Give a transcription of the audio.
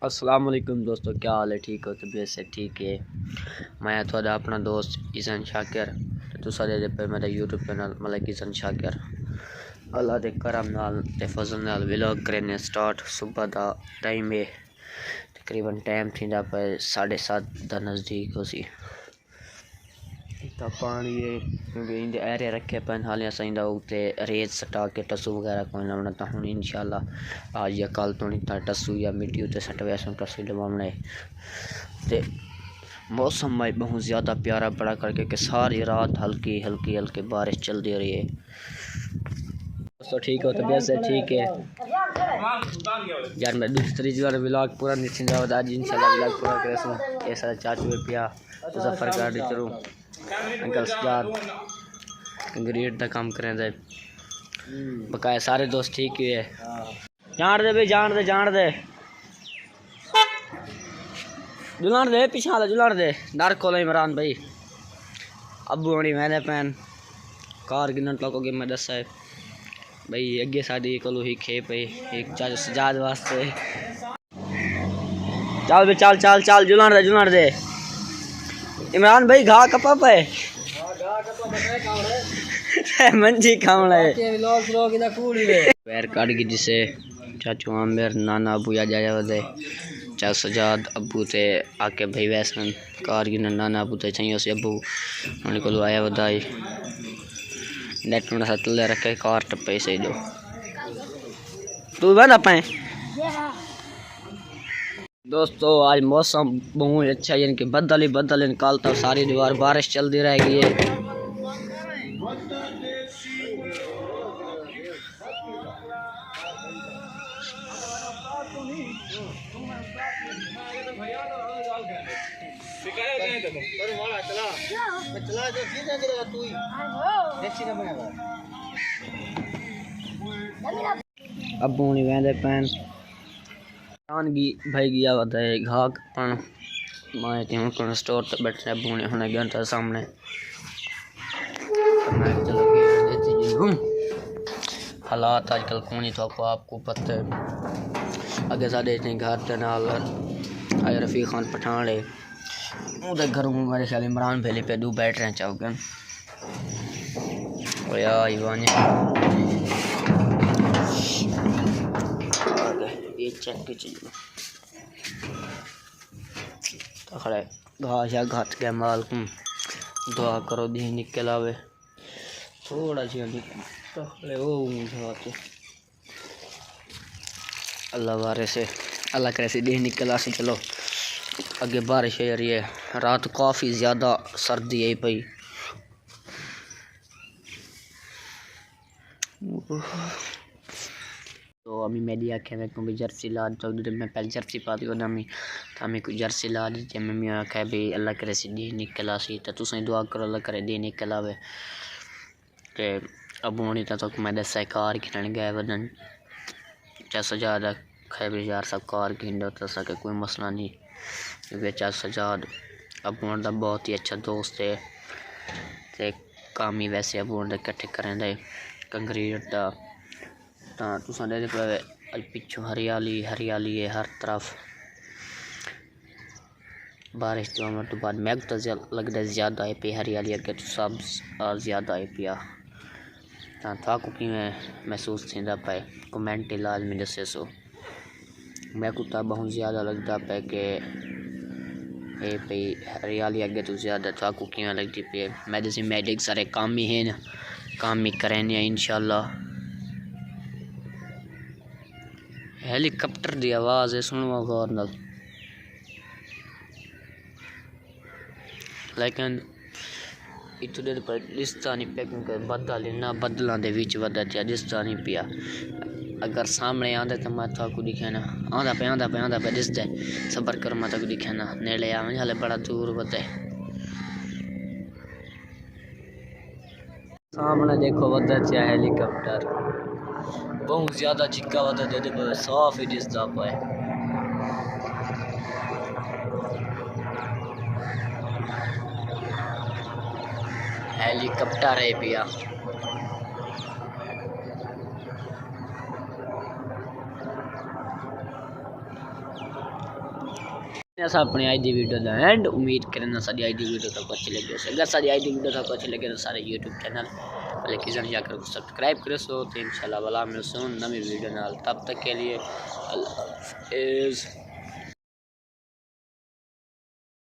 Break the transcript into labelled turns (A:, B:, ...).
A: अस्सलाम वालेकुम दोस्तों, क्या हाल है? ठीक हो? तबीयत से ठीक है? मैं थोड़ा अपना दोस्त ईसन शाकिर तुसा दे पे मेरा यूट्यूब चैनल मतलब ईसन शाकिर अल्लाह दे करम नाल ते फजल नाल व्लॉग करने स्टार्ट। सुबह दा टाइम है, तकरीबन टाइम थींदा पे 7:30 दा नज़दीक होसी। तो पानी क्योंकि इंदे एरे रखे पन हाल अस उत्ते रेत सटा के टसू वगैरह कोई लाना तो हूँ इंशाल्लाह आज या कल तो नहीं टसू या मिट्टी उत्ते सट वैसे टसू दबाने। ते मौसम में बहुत ज़्यादा प्यारा बड़ा करके कि सारी रात हल्की हल्की हल्की बारिश चलती रही है। दोस्तों ठीक हो? तबीयत से ठीक है यार? मैं दूसरी बार व्लॉग पूरा निश्चिंत आज इंशाल्लाह व्लॉग पूरा करे ऐसा चाचू पिया मुजफ्फर गाड़ी चलूँ अंकल सजाद कंक्रीट का काम करें दे बकाया सारे दोस्त ठीक ही है। जान दे भाई, जान दे जुलान दे पिछा दे जुलान दे डर को इमरान भाई अबू हणी मैंने पैन कार गिनन लोगों के मैं दस है भाई अगे साड़ी को ही खे पे एक चाचू सजाद वास्ते चल भाई चल चल चल जुलान दे इमरान भाई घा कपा पे मंजी खावड़ा है पैर काट गई जिसे चाचू आमिर नाना अबू या जाया वदे चा सजाद अबू ते आके भाई वैसन कार की नाना अबू ते चाहिए से अबू उन्हें को आया वदाई नेट में साथ ले रखे कार टप्पे से दो तू बंदा पाए। दोस्तों आज मौसम बहुत अच्छा यानी कि बदल ही बदल निकालता सारी दीवार बारिश चलती रहेगी है। अब नहीं वहदे पैन भाई गया होता है घाक पन मैं क्यों कौन स्टोर तक बैठने बूने होने घंटा सामने मैं चलो हालात आजकल कौन तो आपको पता है। अगे साढ़े इतने घर के नाल आज रफ़ीक खान पठान है उधर घर में मेरे ख्याल इमरान भेली पे दो बैठ रहे चाहोगे यार ये चेक के चलिए तो खड़े घास या घाट के माल दुआ करो दी निकल आवे थोड़ा सी तो खड़े वो अल्लाह बारे से अल्लाह करे से दी निकल आ सी। चलो आगे बारिश है रही है, रात काफ़ी ज़्यादा सर्दी है पई तो अम्मी मेरी आखे में क्योंकि जर्सी ला तो मैं पहले जर्सी पाती हूँ अम्मी तो हमें कोई जर्सी ला दी थी। मम्मी आखे भाई अल्लाह करे सी दी निकल आसी तो तुम दुआ करो अल्लाह करे दी निकल आवे। ते अब होनी तो मैं दस कार खिलने गए वदन चार ज़्यादा खे भी यार सब कार खिंडो तो सके कोई मसला नहीं क्योंकि चार सजाद अब का बहुत ही अच्छा दोस्त है ते काम ही वैसे अब इकट्ठे करें दे कंक्रीट का तुसा दे पिछू हरियाली हरियाली है हर तरफ। बारिश तो हमारे तो बाद मैग तो लगता है ज़्यादा है पे हरियाली अगे तो सब ज़्यादा है पिया थाकू कि महसूस थींदा पे कमेंट लाजमी दसे सो मैं को बहुत ज़्यादा लगता पे कि ये पे हरियाली अगे तो ज़्यादा थाकू कि लगती पे मैं जैसे मैजिक सारे काम ही हैं काम ही करें इंशाल्लाह। हेलीकॉप्टर की आवाज़ है सुनवा गौर नाल लेकिन इतने देर पर दिसता नहीं पे क्योंकि बदल ना बदलों के बीच बदल दिसता नहीं पिया। अगर सामने आंदे तो मैं थाकू दिखे ना आंदा पे दिसता है सबर कर मैं तक दिखे ना नेड़े आवे हाले बड़ा दूर बदे सामने देखो बदल है हेलीकॉप्टर बहुत ज़्यादा चिक्का वदा दे साफ ही दिसता पे हेलीकॉप्टर है पिया। अस अपनी अज की वीडियो का एंड उम्मीद करना सारी अज की वीडियो तक अच्छी लगी हो। अगर सारी अज की वीडियो तक अच्छी लगे तो सारे यूट्यूब चैनल वाले किसान जाकर को सब्सक्राइब करो सो तो इंशाल्लाह वाला मिलसूँ नवी वीडियो नाल। तब तक के लिए अल्लाह हाफिज़।